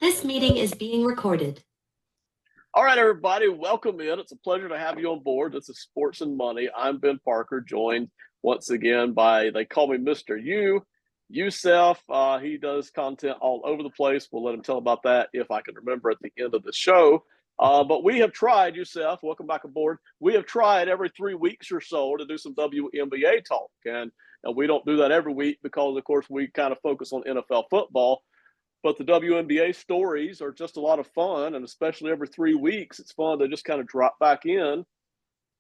This meeting is being recorded. All right, everybody, welcome in. It's a pleasure to have you on board. This is Sports and Money. I'm Ben Parker, joined once again by, they call me Mr. Yusef. He does content all over the place. We'll let him tell about that if I can remember at the end of the show. But we have tried, Yusef, welcome back aboard. We have tried every 3 weeks or so to do some WNBA talk. And we don't do that every week because, of course, we kind of focus on NFL football. But the WNBA stories are just a lot of fun, and especially every 3 weeks, it's fun to just kind of drop back in,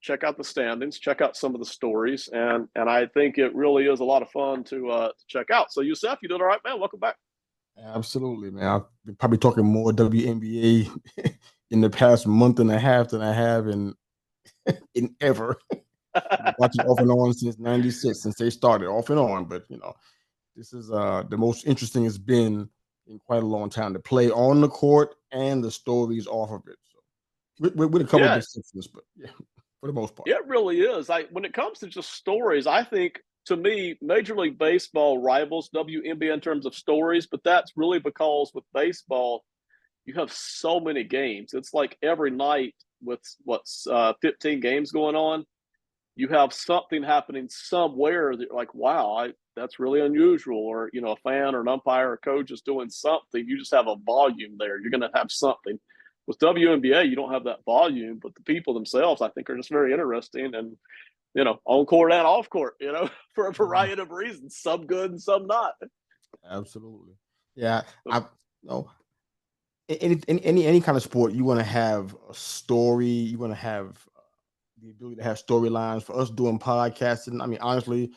check out the standings, check out some of the stories, and I think it really is a lot of fun to check out. So, Yusef, you doing all right, man? Welcome back. Absolutely, man. I've been probably talking more WNBA in the past month and a half than I have in ever. Watching off and on since '96, since they started off and on. But this is the most interesting it's been in quite a long time. To play on the court and the stories off of it. So with a couple of exceptions, but yeah, for the most part, it really is. When it comes to just stories, I think to me, Major League Baseball rivals WNBA in terms of stories, but that's really because with baseball, you have so many games. It's like every night with 15 games going on, you have something happening somewhere that you're like, wow, that's really unusual. Or, a fan or an umpire or coach is doing something. You just have a volume there. You're going to have something. With WNBA, you don't have that volume, but the people themselves, I think, are just very interesting and, on court and off court, for a variety of reasons, some good and some not. Absolutely. Yeah. Any kind of sport, you want to have a story, you want to have the ability to have storylines. For us doing podcasting, I mean, honestly,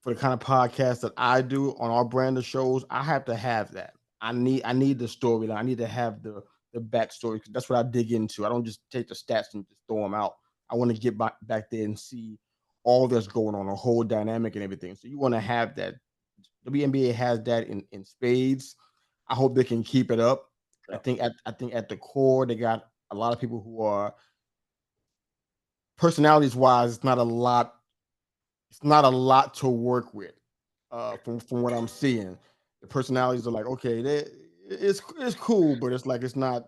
for the kind of podcast that I do on our brand of shows, I have to have that. I need the storyline. I need to have the backstory, because that's what I dig into. I don't just take the stats and just throw them out. I want to get back there and see all that's going on, a whole dynamic and everything. So you want to have that. The WNBA has that in spades. I hope they can keep it up. Yeah. I think at the core, they got a lot of people who are, personalities wise, it's not a lot to work with. From what I'm seeing, the personalities are like, okay, it's cool, but it's like it's not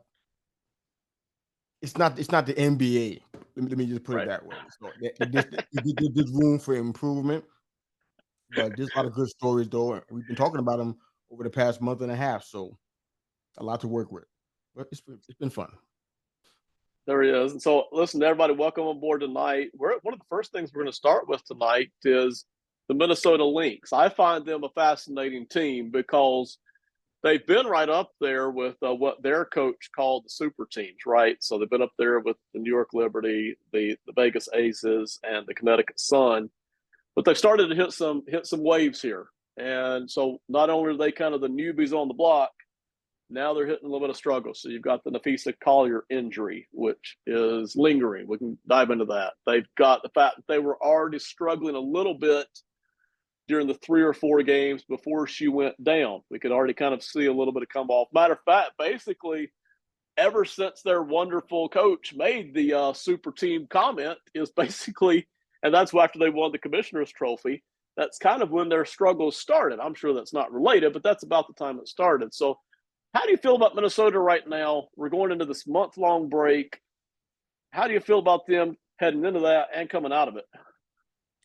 the NBA. Let me just put it that way. So there's room for improvement, but there's a lot of good stories though. We've been talking about them over the past month and a half, so a lot to work with. But it's been fun. There he is. And so, listen, everybody, welcome on board tonight. One of the first things we're going to start with tonight is the Minnesota Lynx. I find them a fascinating team because they've been right up there with what their coach called the super teams, right? So they've been up there with the New York Liberty, the Vegas Aces, and the Connecticut Sun. But they've started to hit some waves here. And so not only are they kind of the newbies on the block, now they're hitting a little bit of struggle. So you've got the Nafisa Collier injury, which is lingering. We can dive into that. They've got the fact that they were already struggling a little bit during the 3 or 4 games before she went down. We could already kind of see a little bit of come off. Matter of fact, basically, ever since their wonderful coach made the super team comment is basically, and that's after they won the commissioner's trophy, that's kind of when their struggles started. I'm sure that's not related, but that's about the time it started. So how do you feel about Minnesota right now? We're going into this month-long break. How do you feel about them heading into that and coming out of it?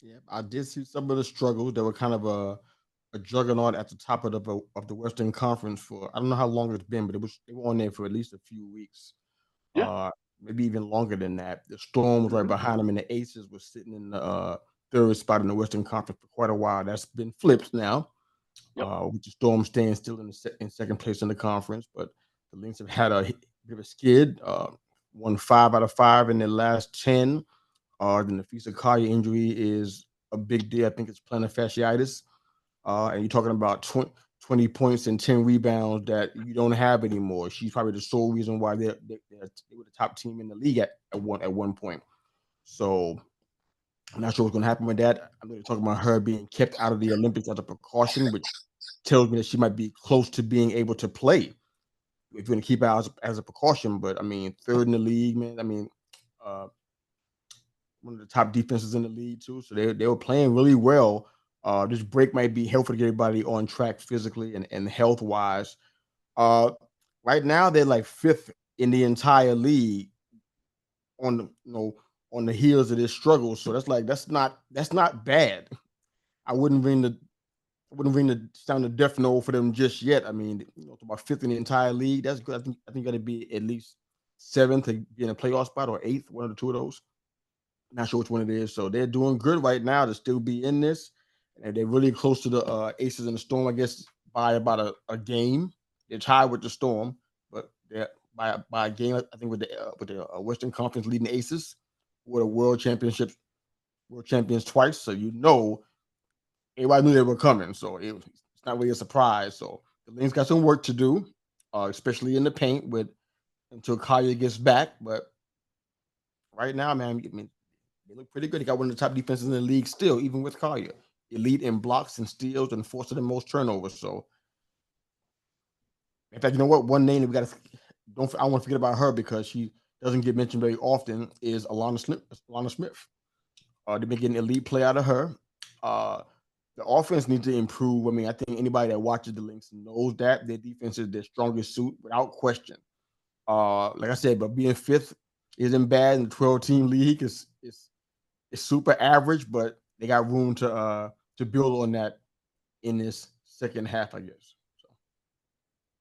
Yeah, I did see some of the struggles. They were kind of a juggernaut at the top of the Western Conference for, I don't know how long it's been, but they were on there for at least a few weeks. Yeah. Maybe even longer than that. The Storm was right behind them, and the Aces were sitting in the third spot in the Western Conference for quite a while. That's been flipped now. With the Storm staying still in second place in the conference, but the Lynx have had a bit of a skid. Won 5 out of 5 in their last 10. The Nafisa Collier injury is a big deal. I think it's plantar fasciitis. And you're talking about 20 points and 10 rebounds that you don't have anymore. She's probably the sole reason why they were the top team in the league at one point. So I'm not sure what's going to happen with that. I'm going to talk about her being kept out of the Olympics as a precaution, which tells me that she might be close to being able to play if you're going to keep her out as a precaution. But, I mean, third in the league, man. I mean, one of the top defenses in the league, too. So they were playing really well. This break might be helpful to get everybody on track physically and health-wise. right now they're like 5th in the entire league on on the heels of this struggle. So that's not bad. I wouldn't ring the sound the death knell for them just yet. I mean, it's about 5th in the entire league. That's good. I think got to be at least 7th to be in a playoff spot, or 8th, one of the two of those. Not sure which one it is. So they're doing good right now to still be in this. And they're really close to the Aces and the Storm, I guess, by about a game. They're tied with the Storm, but they're by a game, I think, with the Western Conference leading Aces, who are the world champions twice. So everybody knew they were coming. So it's not really a surprise. So the Lynx got some work to do, especially in the paint until Collier gets back. But right now, man, I mean, they look pretty good. They got one of the top defenses in the league still, even with Collier. Elite in blocks and steals and forcing the most turnovers. So, in fact, you know what? One name that we got to I don't want to forget about her because she doesn't get mentioned very often is Alana Smith. They've been getting elite play out of her. The offense needs to improve. I mean, I think anybody that watches the Lynx knows that their defense is their strongest suit without question. Like I said, but being 5th isn't bad in the 12-team league. It's super average, but they got room to build on that in this second half, I guess. So.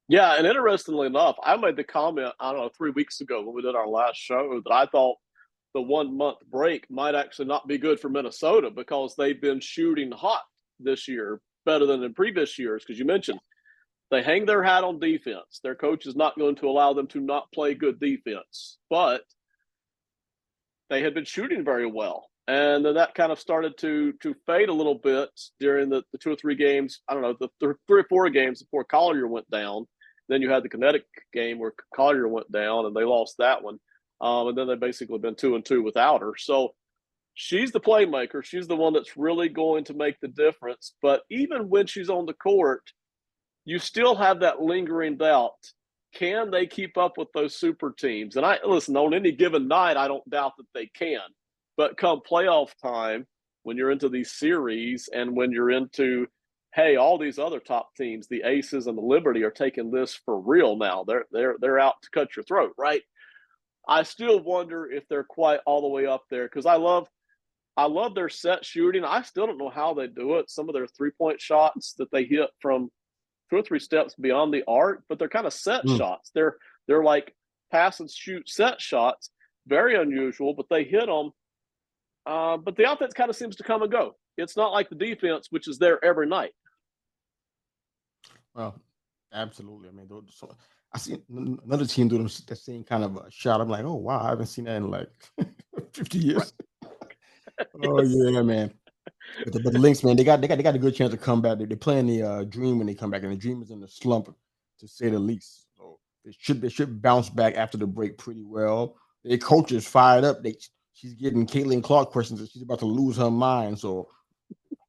Yeah, and interestingly enough, I made the comment, I don't know, 3 weeks ago when we did our last show that I thought the 1 month break might actually not be good for Minnesota because they've been shooting hot this year better than in previous years. Because you mentioned they hang their hat on defense. Their coach is not going to allow them to not play good defense, but they had been shooting very well. And then that kind of started to fade a little bit during the 2 or 3 games. I don't know, the 3 or 4 games before Collier went down. Then you had the Connecticut game where Collier went down and they lost that one. And then they've basically been 2-2 without her. So she's the playmaker. She's the one that's really going to make the difference. But even when she's on the court, you still have that lingering doubt. Can they keep up with those super teams? And listen, on any given night, I don't doubt that they can. But come playoff time, when you're into these series and when you're into, hey, all these other top teams, the Aces and the Liberty are taking this for real now. They're out to cut your throat, right? I still wonder if they're quite all the way up there because I love their set shooting. I still don't know how they do it. Some of their 3-point shots that they hit from 2 or 3 steps beyond the arc, but they're kind of set shots. They're like pass and shoot set shots. Very unusual, but they hit them. But the offense kind of seems to come and go. It's not like the defense, which is there every night. Well, absolutely. I mean, I see another team do the same kind of shot. I'm like, oh wow, I haven't seen that in like 50 years. Right. Oh yeah, man. But the Lynx, man, they got a good chance to come back. They're playing the Dream when they come back, and the Dream is in the slump, to say the least. So they should bounce back after the break pretty well. Their coach is fired up. She's getting Caitlin Clark questions that she's about to lose her mind. So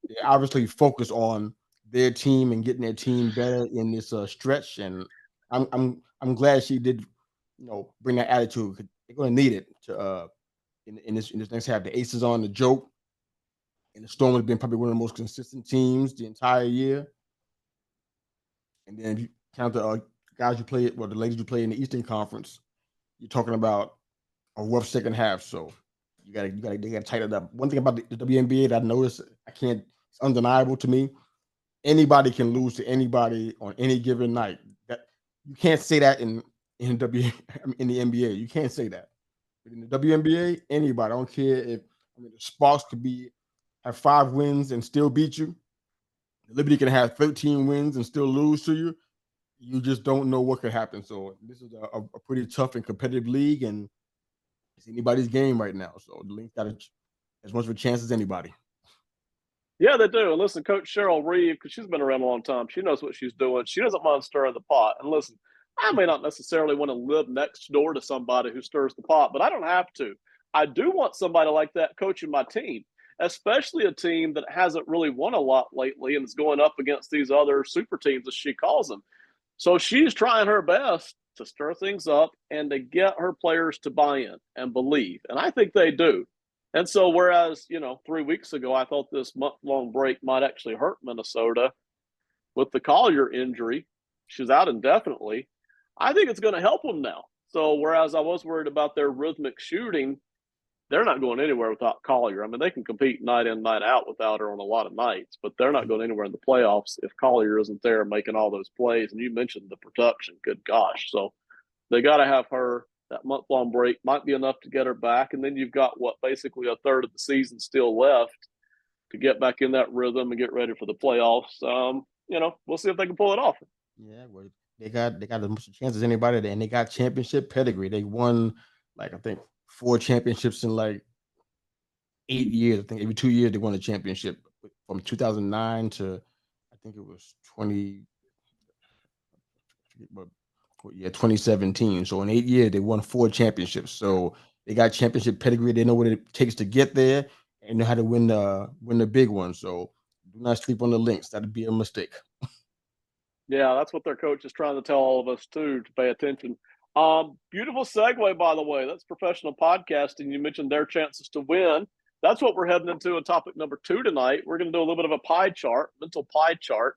they obviously focus on their team and getting their team better in this stretch. And I'm glad she did, bring that attitude. They're going to need it to in this next half. The Aces on the joke. And the Storm has been probably one of the most consistent teams the entire year. And then if you count the guys you play, the ladies you play in the Eastern Conference, you're talking about a rough second half. So they gotta tighten it up. One thing about the WNBA that I noticed, it's undeniable to me. Anybody can lose to anybody on any given night. That you can't say that in the NBA. You can't say that. But in the WNBA, anybody, I don't care the Sparks could have 5 wins and still beat you. Liberty can have 13 wins and still lose to you. You just don't know what could happen. So this is a pretty tough and competitive league, and it's anybody's game right now. So the Lynx got as much of a chance as anybody. Yeah, they do. And listen, Coach Cheryl Reeve, because she's been around a long time, she knows what she's doing. She doesn't mind stirring the pot. And listen, I may not necessarily want to live next door to somebody who stirs the pot, but I don't have to. I do want somebody like that coaching my team, especially a team that hasn't really won a lot lately and is going up against these other super teams, as she calls them. So she's trying her best to stir things up and to get her players to buy in and believe. And I think they do. And so whereas, 3 weeks ago, I thought this month-long break might actually hurt Minnesota with the Collier injury, she's out indefinitely. I think it's going to help them now. So whereas I was worried about their rhythmic shooting, they're not going anywhere without Collier. I mean, they can compete night in, night out without her on a lot of nights, but they're not going anywhere in the playoffs if Collier isn't there making all those plays. And you mentioned the production. Good gosh. So they got to have her. That month-long break might be enough to get her back. And then you've got, basically a third of the season still left to get back in that rhythm and get ready for the playoffs. We'll see if they can pull it off. Yeah, well, they got as much chance as anybody, and they got championship pedigree. They won, I think 4 championships in 8 years. I think every 2 years they won a championship from 2009 to I think it was 2017. So in 8 years they won 4 championships. So they got championship pedigree. They know what it takes to get there and know how to win the big one. So do not sleep on the Lynx. That'd be a mistake. Yeah, that's what their coach is trying to tell all of us too, to pay attention. Beautiful segue, by the way. That's professional podcasting. You mentioned their chances to win. That's what we're heading into in topic number 2 tonight. We're going to do a little bit of a mental pie chart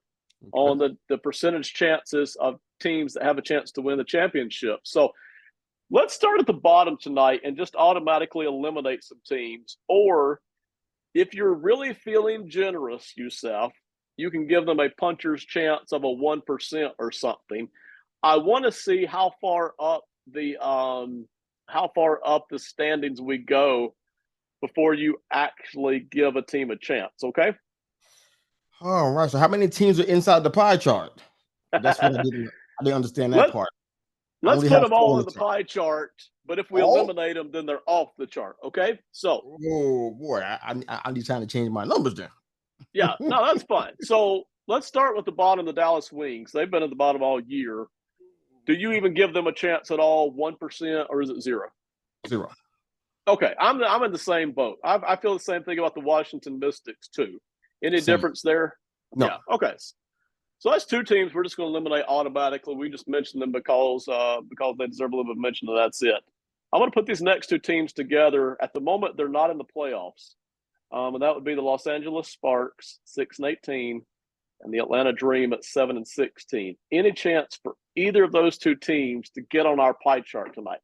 on the percentage chances of teams that have a chance to win the championship. So let's start at the bottom tonight and just automatically eliminate some teams. Or if you're really feeling generous, Yusef, you can give them a puncher's chance of a 1% or something. I want to see how far up the standings we go before you actually give a team a chance. Okay. All right. So how many teams are inside the pie chart? That's what I didn't understand that part. Let's put them all in the pie chart, but if we eliminate them, then they're off the chart. Okay. So. Oh boy, I need time to change my numbers then. Yeah, no, that's fine. So let's start with the bottom, the Dallas Wings. They've been at the bottom all year. Do you even give them a chance at all, 1%, or is it 0? 0. Okay, I'm in the same boat. I feel the same thing about the Washington Mystics too. Any difference there? No. Yeah. Okay. So that's 2 teams we're just going to eliminate automatically. We just mentioned them because they deserve a little bit of mention, and that's it. I'm going to put these next 2 teams together. At the moment, they're not in the playoffs. And that would be the Los Angeles Sparks, 6-18, and the Atlanta Dream at 7-16. Any chance for either of those 2 teams to get on our pie chart tonight?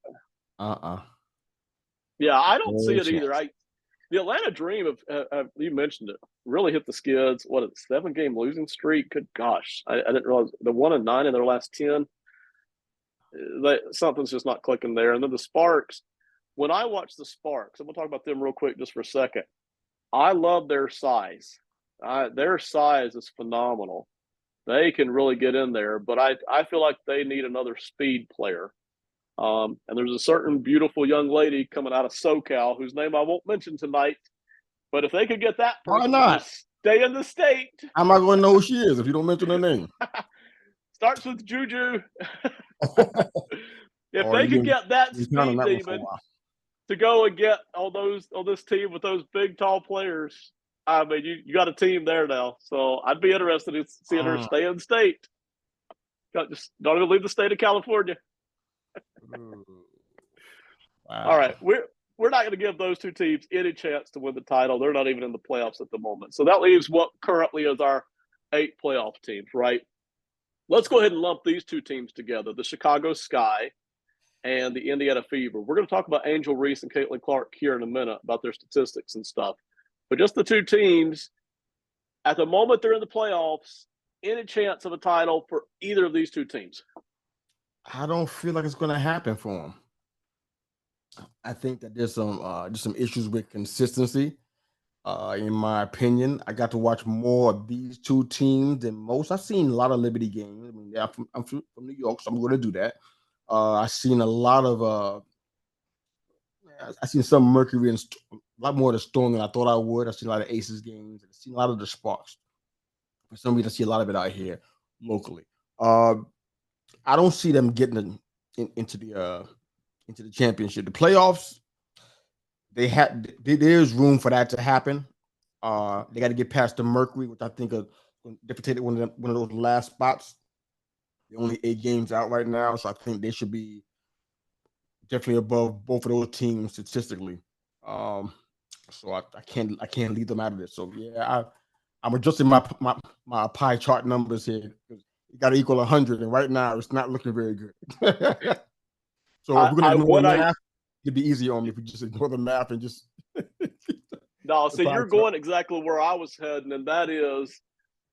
Yeah, I don't see it either. The Atlanta Dream, you mentioned it, really hit the skids. What, a 7-game losing streak? Good gosh. I didn't realize the 1-9 in their last 10. Something's just not clicking there. And then the Sparks, when I watch the Sparks, I'm going to talk about them real quick just for a second. I love their size. Their size is phenomenal. They can really get in there, but I feel like they need another speed player. And there's a certain beautiful young lady coming out of SoCal whose name I won't mention tonight. But if they could get that person to stay in the state. How am I going to know who she is if you don't mention her name? Starts with Juju. If they could get that speed demon to go and get on this team with those big, tall players, I mean, you got a team there now. So I'd be interested in seeing her stay in state. Just don't even leave the state of California. Wow. All right, we're not going to give those 2 teams any chance to win the title. They're not even in the playoffs at the moment. So that leaves what currently is our 8 playoff teams, right? Let's go ahead and lump these 2 teams together, the Chicago Sky and the Indiana Fever. We're going to talk about Angel Reese and Caitlin Clark here in a minute about their statistics and stuff. But just the 2 teams, at the moment they're in the playoffs, any chance of a title for either of these 2 teams? I don't feel like it's going to happen for them. I think that there's some issues with consistency. In my opinion, I got to watch more of these 2 teams than most. I've seen a lot of Liberty games. I mean, I'm from New York, so I'm going to do that. I've seen a lot of I've seen some Mercury and a lot more of the Storm than I thought I would. I've seen a lot of Aces games. I've seen a lot of the Sparks. For some reason, I see a lot of it out here locally. I don't see them getting into the championship. The playoffs, there's room for that to happen. They got to get past the Mercury, which I think they protected one of those last spots. They're only 8 games out right now, so I think they should be definitely above both of those teams statistically. So I can't leave them out of this. So yeah, I'm adjusting my pie chart numbers here. You got to equal 100, and right now it's not looking very good. So if we're I going to ignore what the I math, it'd be easy on me if we just ignore the math and just. no, the see, pie you're chart. going exactly where I was heading, and that is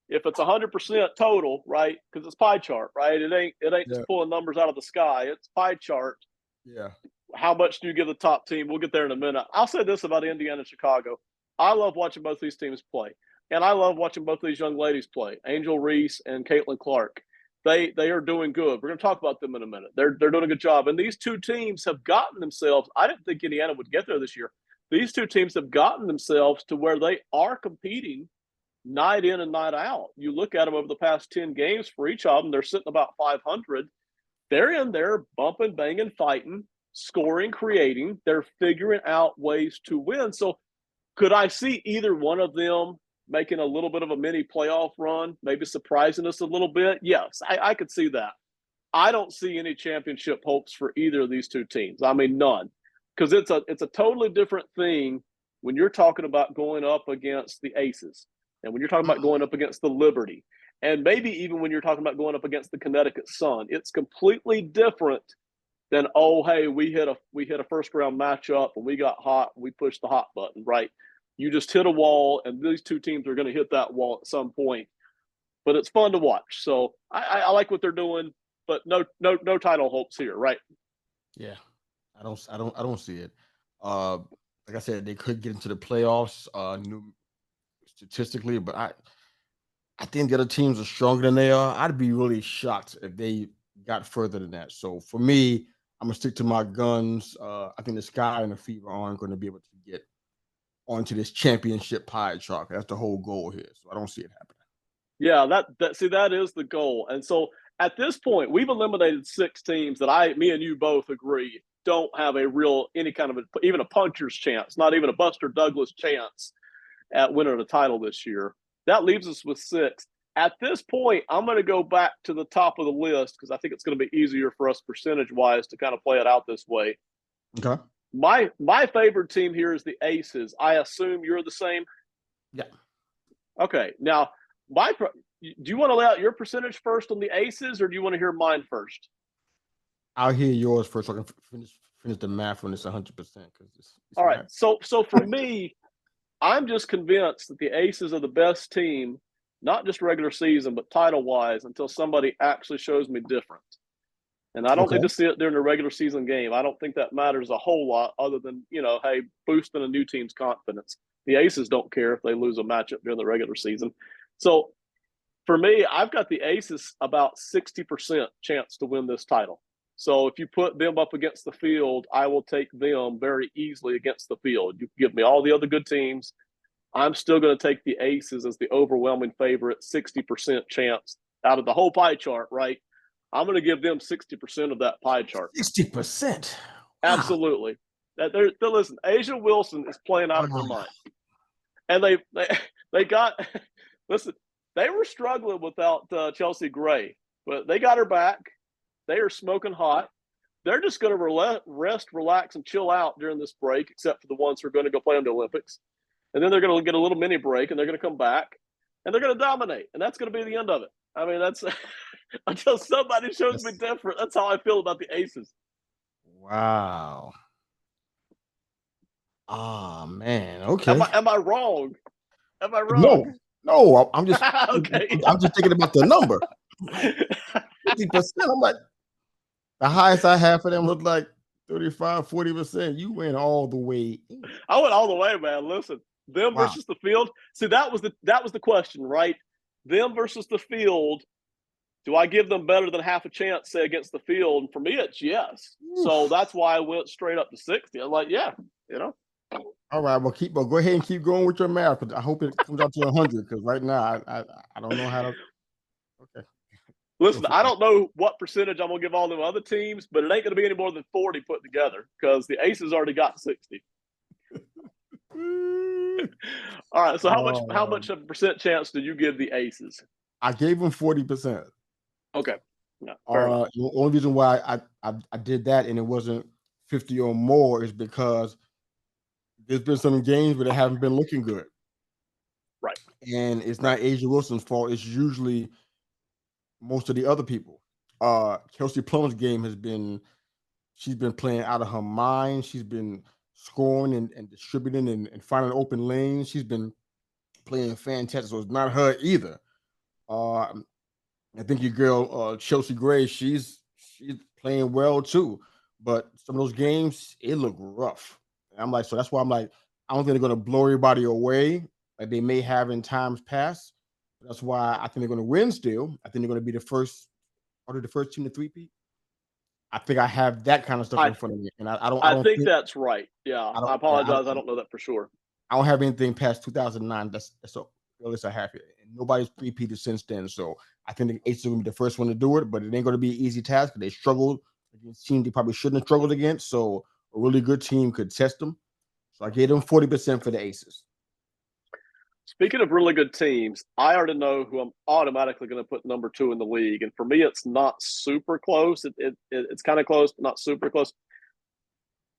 if it's 100% total, right? Because it's pie chart, right? It ain't Yeah. just pulling numbers out of the sky. It's pie chart. Yeah. How much do you give the top team? We'll get there in a minute. I'll say this about Indiana and Chicago. I love watching both these teams play. And I love watching both these young ladies play, Angel Reese and Caitlin Clark. They are doing good. We're going to talk about them in a minute. They're doing a good job. And these two teams have gotten themselves, I didn't think Indiana would get there this year. These two teams have gotten themselves to where they are competing night in and night out. You look at them over the past 10 games for each of them, they're sitting about 500. They're in there bumping, banging, fighting, scoring, creating. They're figuring out ways to win. So could I see either one of them making a little bit of a mini playoff run, maybe surprising us a little bit? Yes, I could see that. I don't see any championship hopes for either of these two teams. I mean, none, because it's a totally different thing when you're talking about going up against the Aces, and when you're talking about going up against the Liberty, and maybe even when you're talking about going up against the Connecticut Sun. It's completely different than, oh, hey, we hit a first round matchup and we got hot and we pushed the hot button, right? You just hit a wall, and these two teams are going to hit that wall at some point. But it's fun to watch. So I like what they're doing, but no title hopes here, right? Yeah, I don't see it. Like I said, they could get into the playoffs, statistically, but I think the other teams are stronger than they are. I'd be really shocked if they got further than that. So for me, I'm gonna stick to my guns. I think the Sky and the Fever aren't going to be able to get onto this championship pie chart. That's the whole goal here. So I don't see it happening. Yeah, that is the goal. And so at this point, we've eliminated 6 teams that me and you both agree don't have a real any kind of even a puncher's chance, not even a Buster Douglas chance at winning the title this year. That leaves us with 6. At this point, I'm going to go back to the top of the list because I think it's going to be easier for us percentage-wise to kind of play it out this way. Okay. My favorite team here is the Aces. I assume you're the same? Yeah. Okay. Now, do you want to lay out your percentage first on the Aces, or do you want to hear mine first? I'll hear yours first so I can finish the math on this 100%. All right. So for me, I'm just convinced that the Aces are the best team, not just regular season, but title-wise, until somebody actually shows me different. And I don't need to see it during the regular season game. I don't think that matters a whole lot other than, hey, boosting a new team's confidence. The Aces don't care if they lose a matchup during the regular season. So for me, I've got the Aces about 60% chance to win this title. So if you put them up against the field, I will take them very easily against the field. You give me all the other good teams. I'm still going to take the Aces as the overwhelming favorite, 60% chance out of the whole pie chart, right? I'm going to give them 60% of that pie chart. 60%. Wow. Absolutely. Listen, Asia Wilson is playing out of her mind. And they got – listen, they were struggling without Chelsea Gray, but they got her back. They are smoking hot. They're just going to rest, relax, and chill out during this break, except for the ones who are going to go play in the Olympics. And then they're going to get a little mini break, and they're going to come back, and they're going to dominate. And that's going to be the end of it. I mean, that's until somebody shows me different. That's how I feel about the Aces. Wow. Oh, man. Okay. Am I wrong? Am I wrong? No. I'm just okay. I'm just thinking about the number. 50%. I'm like, the highest I have for them looked like 35, 40%. You went all the way in. I went all the way, man. Listen, them versus the field. See, that was the question, right? Them versus the field. Do I give them better than half a chance, say, against the field? And for me, it's yes. Oof. So that's why I went straight up to 60. I'm like, yeah, All right, well, go ahead and keep going with your math. But I hope it comes out to 100 because right now I don't know how to. Okay. Listen, I don't know what percentage I'm gonna give all them other teams, but it ain't gonna be any more than 40 put together because the Aces already got 60. All right, so how much of a percent chance did you give the Aces? I gave them 40%. Okay. No, the only reason why I did that and it wasn't 50 or more is because there's been some games where they haven't been looking good. Right. And it's not Asia Wilson's fault. It's usually most of the other people. Kelsey Plum's game she's been playing out of her mind. She's been scoring and distributing and finding open lanes. She's been playing fantastic. So it's not her either. I think your girl Chelsea Gray, she's playing well too. But some of those games, it looked rough. And I'm like, so that's why I'm like, I don't think they're gonna blow everybody away like they may have in times past. That's why I think they're gonna win still. I think they're gonna be the first team to three-peat. I think I have that kind of stuff in front of me. And I I don't think think that's right. Yeah. I apologize. I don't know that for sure. I don't have anything past 2009. That's so earliest I have it. And nobody's three-peated since then. So I think the Aces are going to be the first one to do it, but it ain't going to be an easy task. They struggled against teams they probably shouldn't have struggled against. So a really good team could test them. So I gave them 40% for the Aces. Speaking of really good teams, I already know who I'm automatically going to put number 2 in the league. And for me, it's not super close. It's kind of close, but not super close.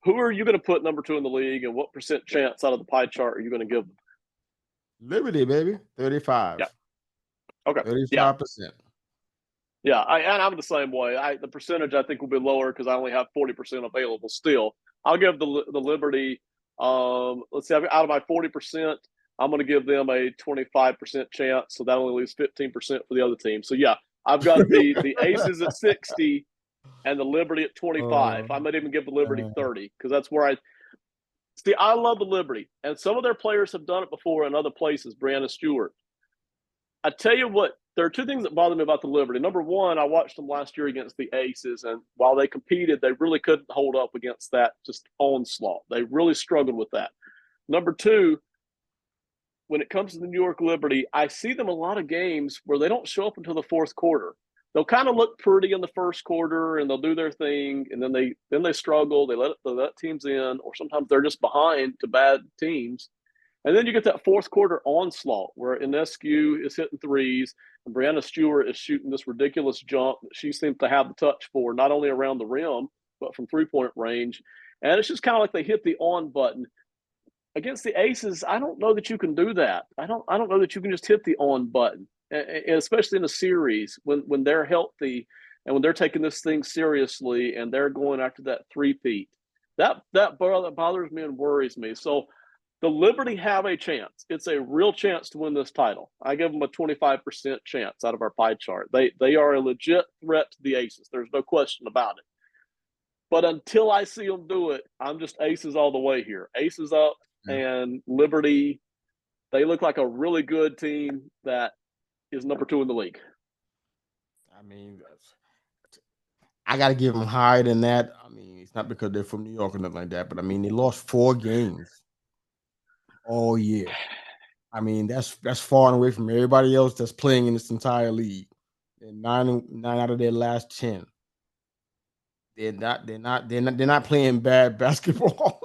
Who are you going to put number 2 in the league, and what percent chance out of the pie chart are you going to give them? Liberty, baby. 35. Yeah. Okay. 35%. Yeah, and I'm the same way. The percentage I think will be lower because I only have 40% available still. I'll give the Liberty, let's see, out of my 40%, I'm going to give them a 25% chance, so that only leaves 15% for the other team. So, yeah, I've got the Aces at 60 and the Liberty at 25. I might even give the Liberty 30 because that's where I love the Liberty. And some of their players have done it before in other places, Brianna Stewart. I tell you what, there are two things that bother me about the Liberty. Number one, I watched them last year against the Aces, and while they competed, they really couldn't hold up against that just onslaught. They really struggled with that. Number two, when it comes to the New York Liberty, I see them a lot of games where they don't show up until the fourth quarter. They'll kind of look pretty in the first quarter, and they'll do their thing, and then they struggle. They let teams in, or sometimes they're just behind to bad teams. And then you get that fourth quarter onslaught where Inescu is hitting threes and Brianna Stewart is shooting this ridiculous jump that she seems to have the touch for, not only around the rim, but from three-point range. And it's just kind of like they hit the on button. Against the Aces, I don't know that you can do that. I don't know that you can just hit the on button, and especially in a series when they're healthy and when they're taking this thing seriously and they're going after that three-peat. That bothers me and worries me. So the Liberty have a chance. It's a real chance to win this title. I give them a 25% chance out of our pie chart. They are a legit threat to the Aces. There's no question about it. But until I see them do it, I'm just Aces all the way here. Aces up, and Liberty, they look like a really good team that is number 2 in the league. I mean, I got to give them higher than that. I mean, it's not because they're from New York or nothing like that, but I mean, they lost 4 games all year. I mean, that's far away from everybody else that's playing in this entire league. And nine out of their last 10. They're not playing bad basketball.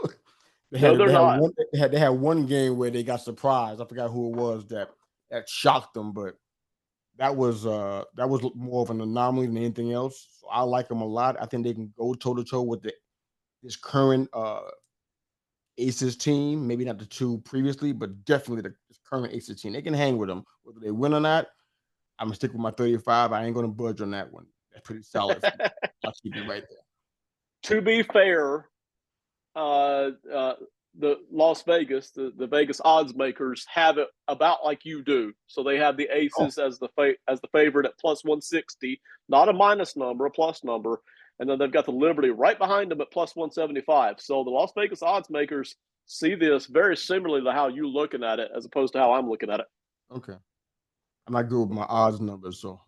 They had one game where they got surprised. I forgot who it was that shocked them, but that was more of an anomaly than anything else. So I like them a lot. I think they can go toe to toe with this current Aces team. Maybe not the 2 previously, but definitely this current Aces team. They can hang with them whether they win or not. I'm gonna stick with my 35. I ain't gonna budge on that one. That's pretty solid. I'll keep it right there. To be fair, the Las Vegas, the Vegas odds makers have it about like you do. So they have the Aces as the favorite at plus 160, not a minus number, a plus number, and then they've got the Liberty right behind them at plus 175. So the Las Vegas odds makers see this very similarly to how you're looking at it, as opposed to how I'm looking at it. Okay, I'm not good with my odds numbers, so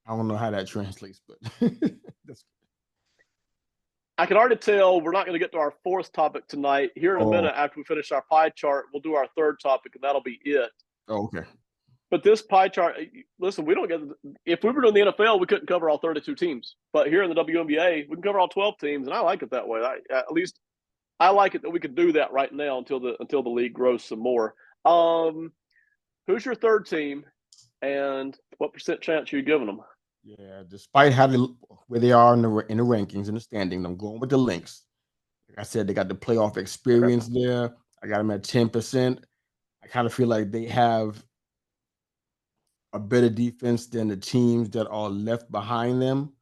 I don't know how that translates, but that's I can already tell we're not going to get to our fourth topic tonight. Here in a minute, after we finish our pie chart, we'll do our third topic, and that'll be it. Oh, okay. But this pie chart, listen, we don't get. If we were doing the NFL, we couldn't cover all 32 teams. But here in the WNBA, we can cover all 12 teams, and I like it that way. At least I like it that we can do that right now until the league grows some more. Who's your third team, and what percent chance are you giving them? Yeah, despite where they are in the rankings and the standings, I'm going with the Lynx. Like I said, they got the playoff experience there. I got them at 10%. I kind of feel like they have a better defense than the teams that are left behind them.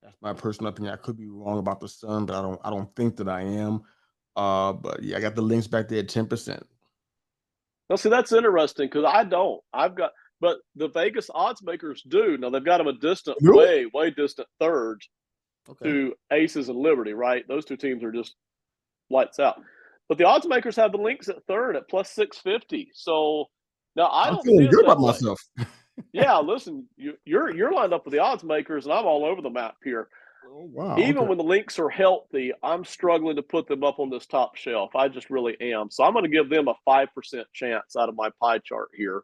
That's my personal opinion. I could be wrong about the Sun, but I don't think that I am. But yeah, I got the Lynx back there at 10%. Now, see, that's interesting because I don't. But the Vegas odds makers do. Now, they've got them a distant, Really? way distant third Okay. to Aces and Liberty, right? Those two teams are just lights out. But the odds makers have the Lynx at third at plus 650. So now I I'm don't see feeling it good that about way. myself. Yeah, listen, you're lined up with the odds makers, and I'm all over the map here. Oh, wow. Even Okay. when the Lynx are healthy, I'm struggling to put them up on this top shelf. I just really am. So I'm going to give them a 5% chance out of my pie chart here.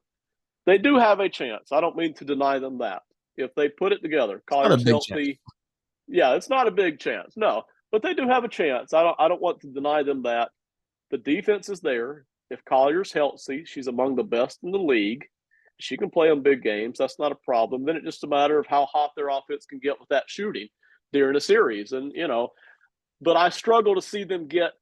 They do have a chance. I don't mean to deny them that. If they put it together, Not a Collier's big chance. healthy. Yeah, it's not a big chance. No, but they do have a chance. I don't want to deny them that. The defense is there. If Collier's healthy, she's among the best in the league. She can play on big games. That's not a problem. Then it's just a matter of how hot their offense can get with that shooting during a series. And, but I struggle to see them get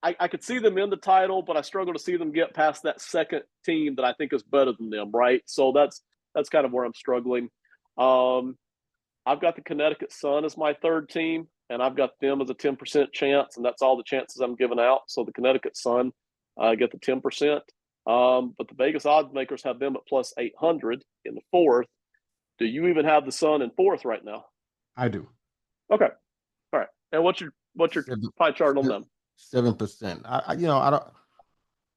I could see them in the title, but I struggle to see them get past that second team that I think is better than them, right? So that's kind of where I'm struggling. Um, I've got the Connecticut Sun as my third team, and I've got them as a 10% chance, and that's all the chances I'm giving out. So the Connecticut Sun get the 10%. But the Vegas odds makers have them at plus 800 in the fourth. Do you even have the Sun in fourth right now? I do. Okay. All right. And what's your pie chart on them? 7%.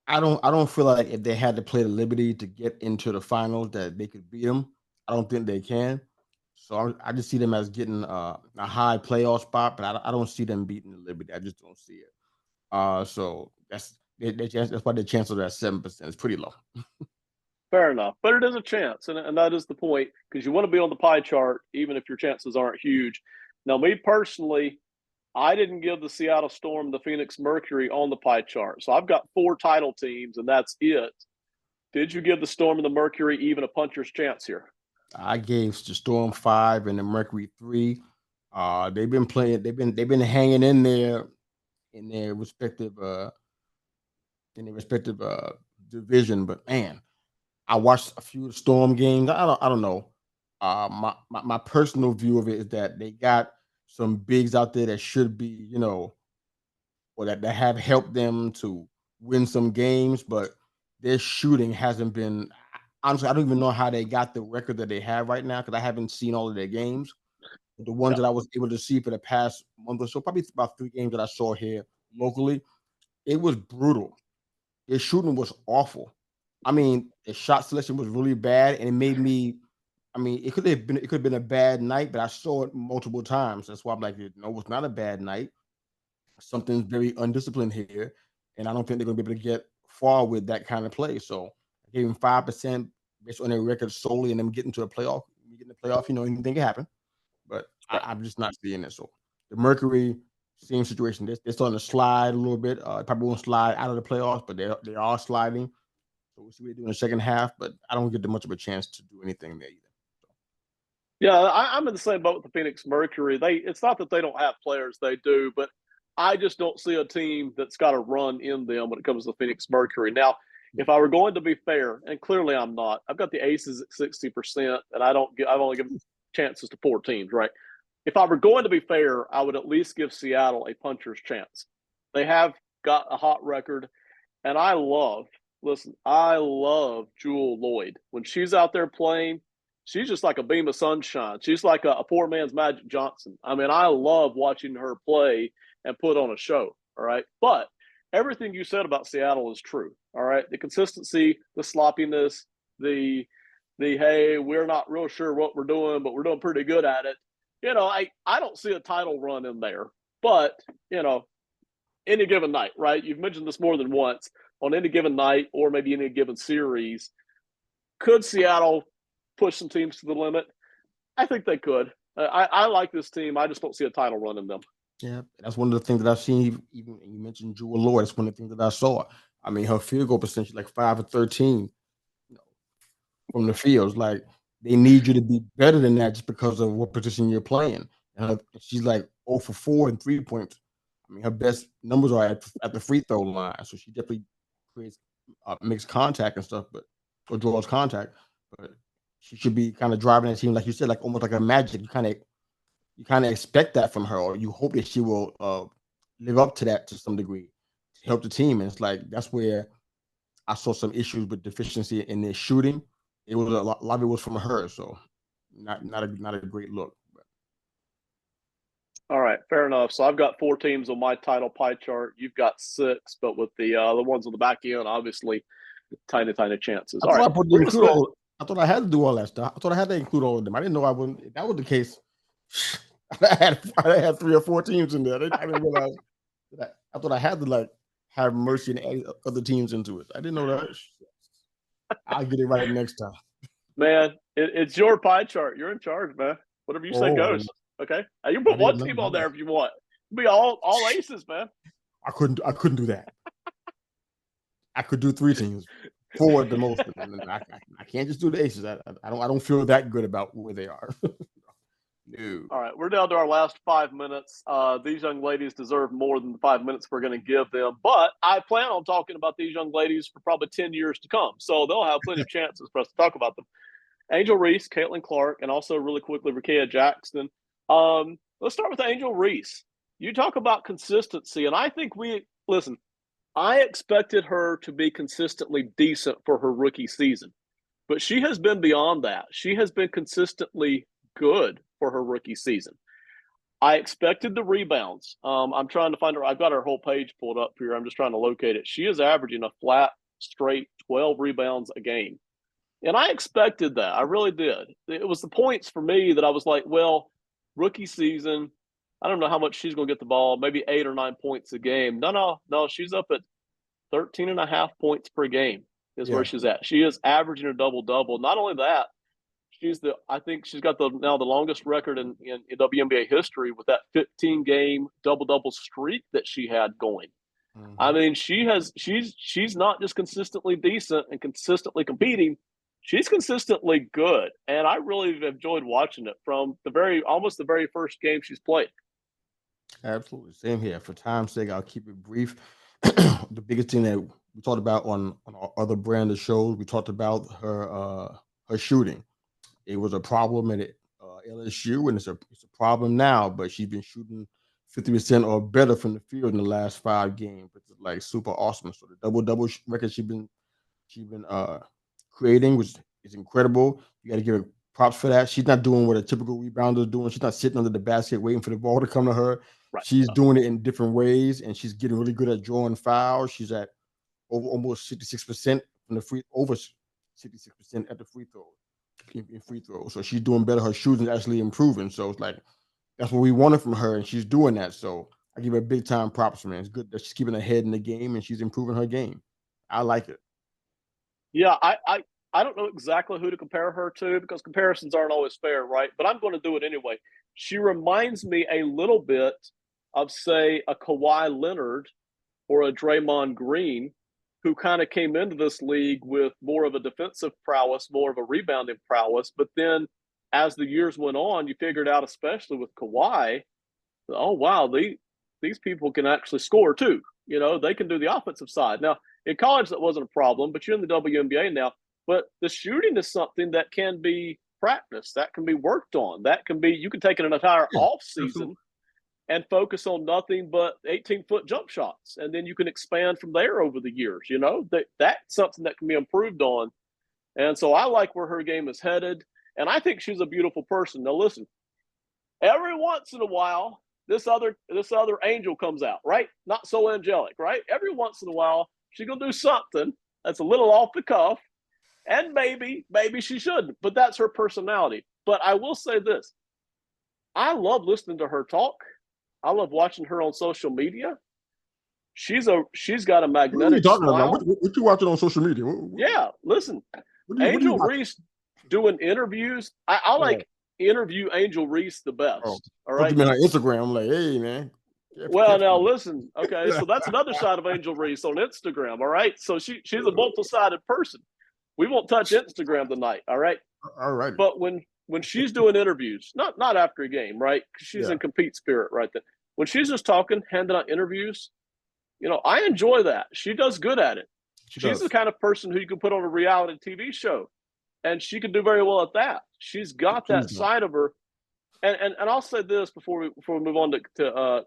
I don't feel like if they had to play the Liberty to get into the finals that they could beat them. I don't think they can. So I just see them as getting a high playoff spot, but I don't see them beating the Liberty. I just don't see it. So that's why the chance of that 7% is pretty low. Fair enough, but it is a chance, and that is the point because you want to be on the pie chart even if your chances aren't huge. Now, me personally, I didn't give the Seattle Storm, the Phoenix Mercury on the pie chart, so I've got 4 title teams, and that's it. Did you give the Storm and the Mercury even a puncher's chance here? I gave the Storm 5 and the Mercury 3. They've been playing. They've been hanging in there in their respective division. But man, I watched a few of the Storm games. I don't know. My personal view of it is that they got some bigs out there that should be, or that have helped them to win some games, but their shooting hasn't been. Honestly, I don't even know how they got the record that they have right now because I haven't seen all of their games. But the ones Yeah, that I was able to see for the past month or so, probably about 3 games that I saw here locally, it was brutal. Their shooting was awful. I mean, the shot selection was really bad, and it made me. I mean, it could have been a bad night, but I saw it multiple times. That's why I'm like, no, it's not a bad night. Something's very undisciplined here, and I don't think they're going to be able to get far with that kind of play. So I gave them 5% based on their record solely, and them getting to the playoff. When you get in the playoff, anything can happen, but right. I'm just not seeing it. So the Mercury, same situation. They're starting to slide a little bit. Probably won't slide out of the playoffs, but they are sliding. So we'll see what they do in the second half, but I don't get them much of a chance to do anything there either. Yeah, I'm in the same boat with the Phoenix Mercury. It's not that they don't have players, they do, but I just don't see a team that's got a run in them when it comes to the Phoenix Mercury. Now, if I were going to be fair, and clearly I'm not, I've got the Aces at 60%, and I've only given chances to 4 teams, right? If I were going to be fair, I would at least give Seattle a puncher's chance. They have got a hot record, and I love Jewel Lloyd. When she's out there playing, she's just like a beam of sunshine. She's like a poor man's Magic Johnson. I mean, I love watching her play and put on a show. All right. But everything you said about Seattle is true. All right. The consistency, the sloppiness, the hey, we're not real sure what we're doing, but we're doing pretty good at it. I don't see a title run in there. But, any given night, right? You've mentioned this more than once. On any given night or maybe any given series, could Seattle push some teams to the limit? I think they could. I like this team. I just don't see a title run in them. Yeah, that's one of the things that I've seen. Even you mentioned Jewel Lloyd. That's one of the things that I saw. I mean, her field goal percentage like 5 of 13, from the fields. Like they need you to be better than that just because of what position you're playing. And she's like 0 for 4 and 3 points. I mean, her best numbers are at the free throw line, so she definitely creates makes contact and stuff, but or draws contact. But she should be kind of driving the team, like you said, like almost like a magic. You kind of expect that from her, or you hope that she will live up to that to some degree to help the team. And it's like that's where I saw some issues with deficiency in their shooting. It was a lot of it was from her, so not a great look. All right, fair enough. So I've got 4 teams on my title pie chart. You've got 6, but with the ones on the back end, obviously, tiny chances. I All thought right, I put to we're gonna include spend. all. I thought I had to do all that stuff. I thought I had to include all of them. I didn't know I wouldn't. If that was the case, I had 3 or 4 teams in there. I didn't realize that. I thought I had to like have mercy and add other teams into it. I didn't know that. I'll get it right next time. Man, it's your pie chart. You're in charge, man. Whatever you say Oh, goes. Okay, you I put one didn't team know on there that. if you want. Be all aces, man. I couldn't do that. I could do 3 teams, 4 at the most, but I can't just do the aces. I don't feel that good about where they are. No. All right, we're down to our last 5 minutes. These young ladies deserve more than the 5 minutes we're going to give them, but I plan on talking about these young ladies for probably 10 years to come, so they'll have plenty of chances for us to talk about them. Angel Reese, Caitlin Clark, and also really quickly, Rakia Jackson. Let's start with Angel Reese. You talk about consistency, and I think listen, I expected her to be consistently decent for her rookie season, but she has been beyond that. She has been consistently good for her rookie season. I expected the rebounds. I'm trying to find her. I've got her whole page pulled up here. I'm just trying to locate it. She is averaging a flat, straight 12 rebounds a game. And I expected that. I really did. It was the points for me that I was like, well, rookie season, I don't know how much she's going to get the ball, maybe 8 or 9 points a game. No. She's up at 13 and a half points per game is where she's at. She is averaging a double-double. Not only that, I think she's got now the longest record in WNBA history with that 15-game double-double streak that she had going. Mm-hmm. I mean, she's not just consistently decent and consistently competing. She's consistently good, and I really have enjoyed watching it from almost the very first game she's played. Absolutely, same here. For time's sake, I'll keep it brief. The biggest thing that we talked about on our other brand of shows, we talked about her shooting. It was a problem at LSU, and it's a problem now. But she's been shooting 50% or better from the field in the last 5 games. It's like super awesome. So the double record she's been creating is incredible. You got to give her props for that. She's not doing what a typical rebounder is doing. She's not sitting under the basket waiting for the ball to come to her. Right. She's doing it in different ways, and she's getting really good at drawing fouls. She's at almost 66% from the over 66% at the free throw. In free throws. So she's doing better. Her shooting is actually improving. So it's like that's what we wanted from her, and she's doing that. So I give her big time props, man. It's good that she's keeping her head in the game and she's improving her game. I like it. Yeah, I don't know exactly who to compare her to because comparisons aren't always fair, right? But I'm going to do it anyway. She reminds me a little bit of, say, a Kawhi Leonard or a Draymond Green, who kind of came into this league with more of a defensive prowess, more of a rebounding prowess. But then as the years went on, you figured out, especially with Kawhi, oh, wow, these people can actually score too. You know, they can do the offensive side. Now, in college, that wasn't a problem, but you're in the WNBA now. But the shooting is something that can be practiced, that can be worked on. You can take an entire off season and focus on nothing but 18-foot jump shots. And then you can expand from there over the years. You know, that's something that can be improved on. And so I like where her game is headed. And I think she's a beautiful person. Now, listen, every once in a while, this other angel comes out, right? Not so angelic, right? Every once in a while, she's going to do something that's a little off the cuff. And maybe she shouldn't, but that's her personality. But I will say this. I love listening to her talk. I love watching her on social media. She's got a magnetic smile. What you watching on social media? Yeah, listen. Angel Reese doing interviews. I like interview Angel Reese the best. All right. You mean on Instagram? I'm like, hey, man. Well, now listen. Okay, so that's another side of Angel Reese on Instagram. All right. So she's a multiple-sided person. We won't touch Instagram tonight. All right. All right. But when she's doing interviews, not after a game, right? Because she's in compete spirit right there. When she's just talking, handing out interviews, you know, I enjoy that. She does good at it. She's the kind of person who you can put on a reality TV show. and she can do very well at that. She's got that side of her. And I'll say this before we move on to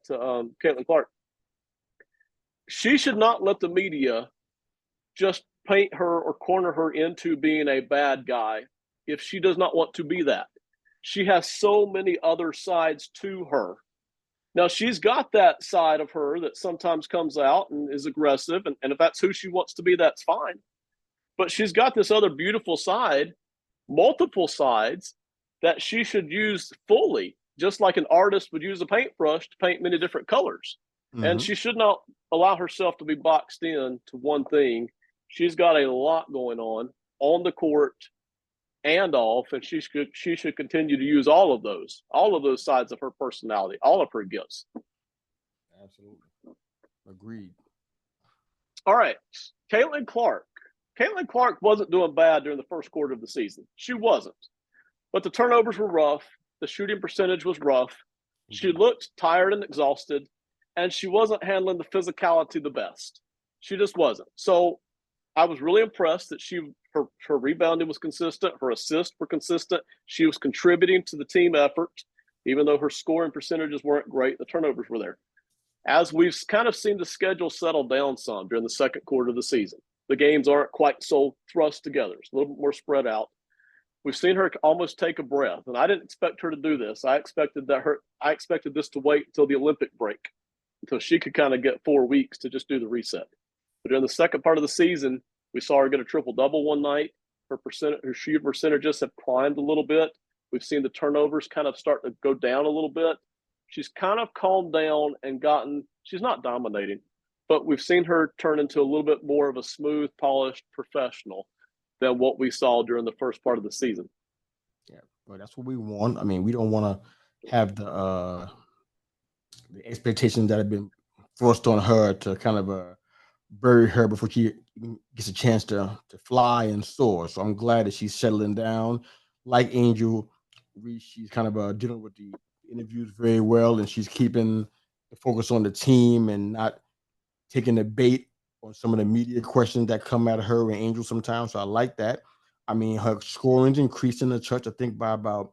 Caitlin Clark. She should not let the media just paint her or corner her into being a bad guy if she does not want to be that. She has so many other sides to her. Now, she's got that side of her that sometimes comes out and is aggressive, and if that's who she wants to be, that's fine. But she's got this other beautiful side, multiple sides, that she should use fully, just like an artist would use a paintbrush to paint many different colors. Mm-hmm. And she should not allow herself to be boxed in to one thing. She's got a lot going on the court and off, and she should continue to use all of those sides of her personality, all of her gifts. Absolutely. Agreed. All right. Caitlin Clark. Caitlin Clark wasn't doing bad during the first quarter of the season. She wasn't. But the turnovers were rough. The shooting percentage was rough. She looked tired and exhausted, and she wasn't handling the physicality the best. She just wasn't. So I was really impressed that her rebounding was consistent. Her assists were consistent. She was contributing to the team effort, even though her scoring percentages weren't great. The turnovers were there. As we've kind of seen the schedule settle down some during the second quarter of the season, the games aren't quite so thrust together. It's a little bit more spread out. We've seen her almost take a breath, and I didn't expect her to do this. I expected this to wait until the Olympic break, until she could kind of get 4 weeks to just do the reset. But during the second part of the season, we saw her get a triple-double one night. Her shooting percentages have climbed a little bit. We've seen the turnovers kind of start to go down a little bit. She's kind of calmed down and she's not dominating, but we've seen her turn into a little bit more of a smooth, polished professional than what we saw during the first part of the season. Yeah, well, that's what we want. I mean, we don't want to have the expectations that have been forced on her to kind of bury her before she gets a chance to fly and soar. So I'm glad that she's settling down. Like Angel, she's kind of dealing with the interviews very well, and she's keeping the focus on the team and not taking the bait on some of the media questions that come at her and Angel sometimes. So I like that. I mean, her scoring's increasing a touch, I think, by about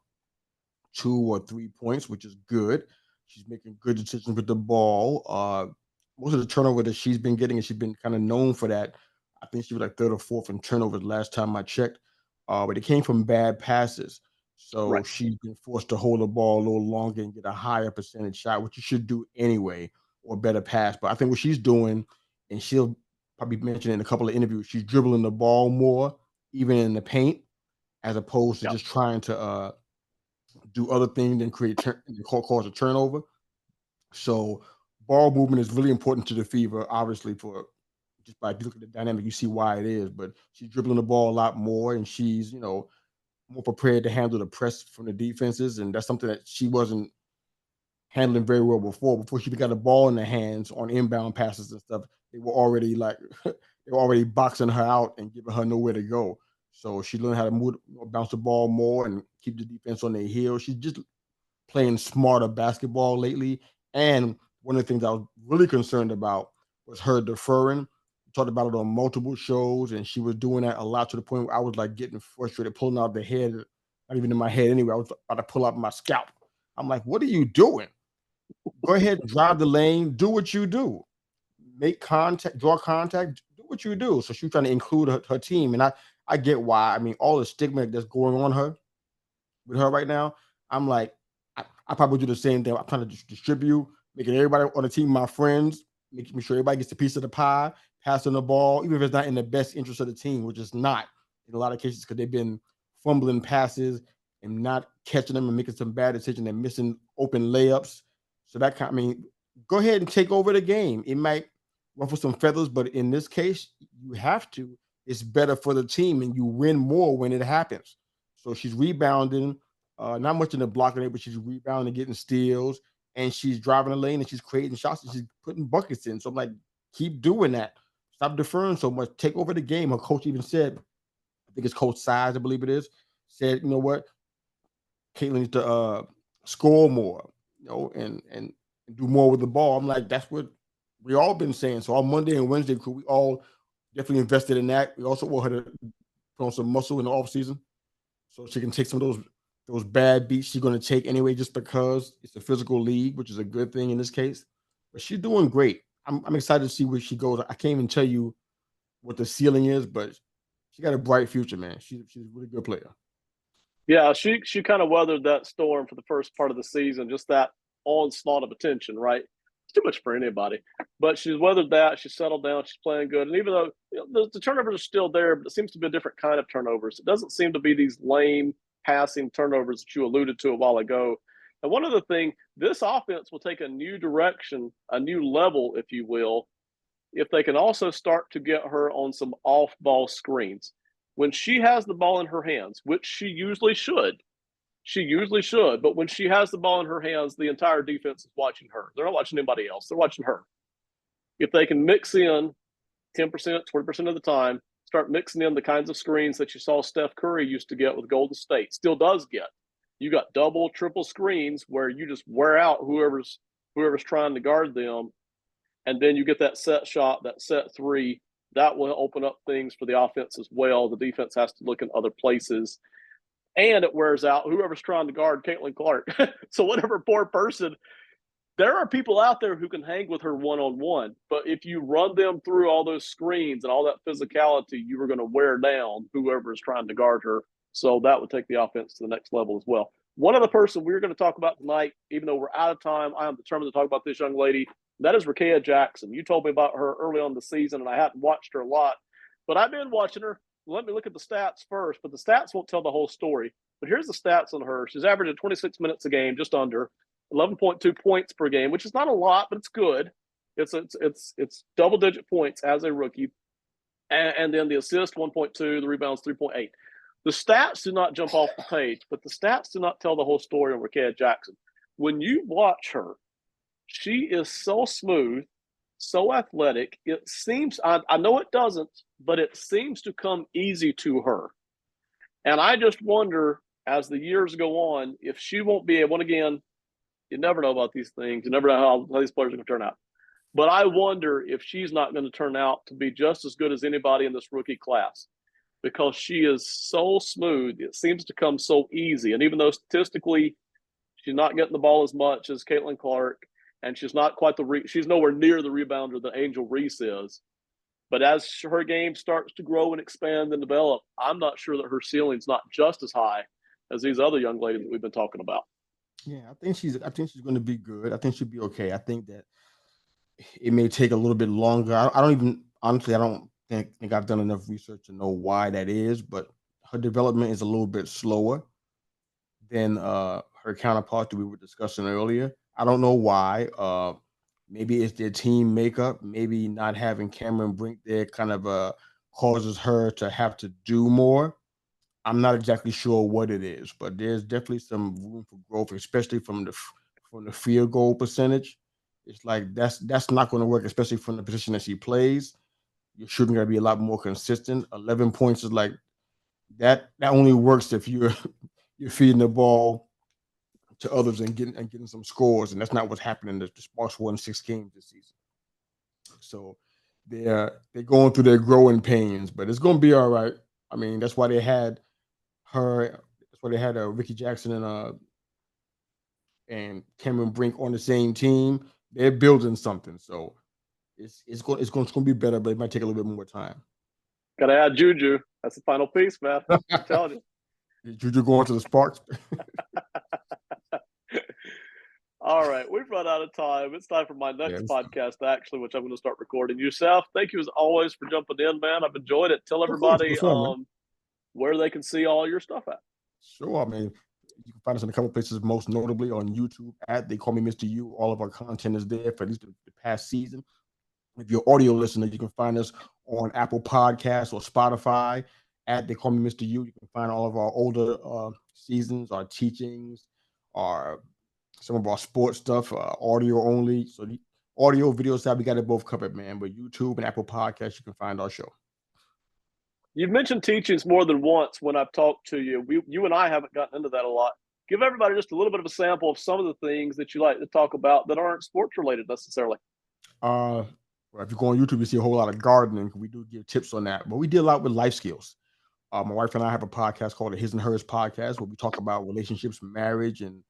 2 or 3 points, which is good. She's making good decisions with the ball. Most of the turnover that she's been getting, and she's been kind of known for that. I think she was like 3rd or 4th in turnovers last time I checked. But it came from bad passes. So she's been forced to hold the ball a little longer and get a higher percentage shot, which you should do anyway, or better pass. But I think what she's doing, and she'll probably mention in a couple of interviews, she's dribbling the ball more, even in the paint, as opposed to just trying to do other things and cause a turnover. So ball movement is really important to the Fever, obviously, for just by looking at the dynamic, you see why it is. But she's dribbling the ball a lot more, and she's, more prepared to handle the press from the defenses. And that's something that she wasn't handling very well before she got the ball in the hands on inbound passes and stuff. They were already boxing her out and giving her nowhere to go. So she learned how to bounce the ball more and keep the defense on their heels. She's just playing smarter basketball lately. And one of the things I was really concerned about was her deferring. We talked about it on multiple shows, and she was doing that a lot to the point where I was like getting frustrated, pulling out the head, not even in my head anyway. I was about to pull out my scalp. I'm like, what are you doing? Go ahead and drive the lane. Do what you do. Make contact, draw contact, do what you do. So she's trying to include her team. And I get why. I mean, all the stigma that's going on with her right now, I'm like, I probably do the same thing. I'm trying to distribute, making everybody on the team my friends, making sure everybody gets a piece of the pie, passing the ball, even if it's not in the best interest of the team, which is not in a lot of cases because they've been fumbling passes and not catching them and making some bad decisions and missing open layups. So go ahead and take over the game. It might ruffle some feathers, but in this case, you have to. It's better for the team, and you win more when it happens. So she's rebounding, not much in the block rate, but she's rebounding, getting steals, and she's driving the lane, and she's creating shots, and she's putting buckets in. So I'm like, keep doing that. Stop deferring so much. Take over the game. Her coach even said, I think it's Coach Size, I believe it is, said, you know what, Caitlin needs to score more, and do more with the ball. I'm like, that's what we all been saying. So on Monday and Wednesday, we all definitely invested in that. We also want her to put on some muscle in the offseason. so she can take some of those bad beats she's going to take anyway, just because it's a physical league, which is a good thing in this case. But she's doing great. I'm excited to see where she goes. I can't even tell you what the ceiling is, but she got a bright future, man. She's a really good player. Yeah, she kind of weathered that storm for the first part of the season, just that onslaught of attention, right? It's too much for anybody. But she's weathered that. She's settled down. She's playing good. And even though the turnovers are still there, but it seems to be a different kind of turnovers. It doesn't seem to be these lame passing turnovers that you alluded to a while ago. And one other thing, this offense will take a new direction, a new level, if you will, if they can also start to get her on some off-ball screens. When she has the ball in her hands, which she usually should, but when she has the ball in her hands, the entire defense is watching her. They're not watching anybody else. They're watching her. If they can mix in 10%, 20% of the time, start mixing in the kinds of screens that you saw Steph Curry used to get with Golden State, still does get. You got double, triple screens where you just wear out whoever's trying to guard them, and then you get that set shot, that set three. That will open up things for the offense as well. The defense has to look in other places. And it wears out whoever's trying to guard Caitlin Clark. So whatever poor person, there are people out there who can hang with her one-on-one. But if you run them through all those screens and all that physicality, you are going to wear down whoever is trying to guard her. So that would take the offense to the next level as well. One other person we're going to talk about tonight, even though we're out of time, I am determined to talk about this young lady. That is Rickea Jackson. You told me about her early on in the season, and I hadn't watched her a lot. But I've been watching her. Let me look at the stats first, but the stats won't tell the whole story. But here's the stats on her. She's averaging 26 minutes a game, just under 11.2 points per game, which is not a lot, but it's good. It's double-digit points as a rookie. And then the assist, 1.2, the rebounds, 3.8. The stats do not jump off the page, but the stats do not tell the whole story on Rickea Jackson. When you watch her, she is so smooth, so athletic. It seems, I know it doesn't, but it seems to come easy to her. And I just wonder, as the years go on, if she won't be able, and again, you never know about these things. You never know how these players are going to turn out. But I wonder if she's not going to turn out to be just as good as anybody in this rookie class, because she is so smooth. It seems to come so easy. And even though statistically she's not getting the ball as much as Caitlin Clark, and she's not quite she's nowhere near the rebounder that Angel Reese is. But as her game starts to grow and expand and develop, I'm not sure that her ceiling's not just as high as these other young ladies that we've been talking about. Yeah, I think she's going to be good. I think she'll be okay. I think that it may take a little bit longer. I don't think I've done enough research to know why that is, but her development is a little bit slower than her counterpart that we were discussing earlier. I don't know why. Maybe it's their team makeup. Maybe not having Cameron Brink there kind of causes her to have to do more. I'm not exactly sure what it is, but there's definitely some room for growth, especially from the field goal percentage. It's like that's not going to work, especially from the position that she plays. Your shooting got to be a lot more consistent. 11 points is like that. That only works if you're feeding the ball to others and getting some scores, and that's not what's happening. The Sparks won 6 games this season, so they're going through their growing pains, but it's going to be all right. I mean, that's why they had her. That's why they had Rickea Jackson and Cameron Brink on the same team. They're building something, so it's going to be better, but it might take a little bit more time. Got to add Juju. That's the final piece, man. I'm telling you. Juju going to the Sparks. All right, we've run out of time. It's time for my next podcast, actually, which I'm going to start recording. Yusef, thank you as always for jumping in, man. I've enjoyed it. Tell everybody where they can see all your stuff at. Sure. I mean, you can find us in a couple places, most notably on YouTube at They Call Me Mr. U. All of our content is there for at least the past season. If you're an audio listener, you can find us on Apple Podcasts or Spotify at They Call Me Mr. U. You can find all of our older seasons, our teachings, some of our sports stuff, audio only. So the audio, video side, we got it both covered, man. But YouTube and Apple Podcasts, you can find our show. You've mentioned teachings more than once when I've talked to you. You and I haven't gotten into that a lot. Give everybody just a little bit of a sample of some of the things that you like to talk about that aren't sports related necessarily. Well, if you go on YouTube, you see a whole lot of gardening. We do give tips on that, but we deal a lot with life skills. My wife and I have a podcast called the His and Hers Podcast, where we talk about relationships, marriage, and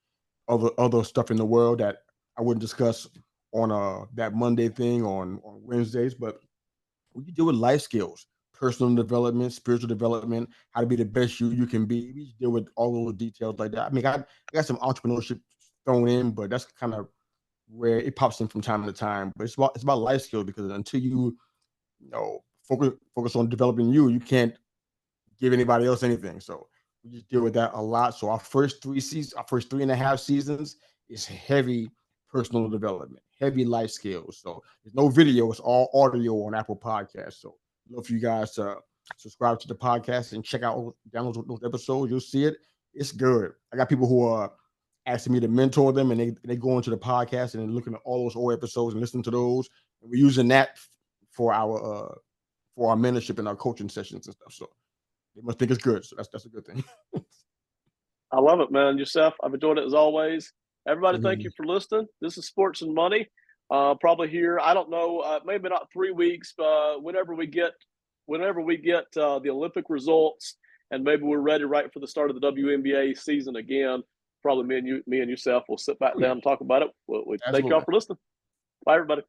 other stuff in the world that I wouldn't discuss on that Monday thing on Wednesdays. But we deal with life skills, personal development, spiritual development, how to be the best you can be. We deal with all those details like that. I mean, I got some entrepreneurship thrown in, but that's kind of where it pops in from time to time. But it's about life skills, because until focus on developing you can't give anybody else anything. So we just deal with that a lot. So our first 3.5 seasons is heavy personal development, heavy life skills. So there's no video, it's all audio on Apple Podcasts. So I'd love for you guys to subscribe to the podcast and download those episodes. You'll see it. It's good. I got people who are asking me to mentor them, and they go into the podcast and they're looking at all those old episodes and listening to those. And we're using that for our mentorship and our coaching sessions and stuff. So they must think it's good. So that's a good thing. I love it, man. Yusef, I've enjoyed it as always. Everybody, thank you for listening. This is Sports and Money. Probably here, I don't know, maybe not 3 weeks, but whenever we get the Olympic results, and maybe we're ready right for the start of the WNBA season again, probably me and Yusef will sit back down and talk about it. We thank y'all for listening. Bye, everybody.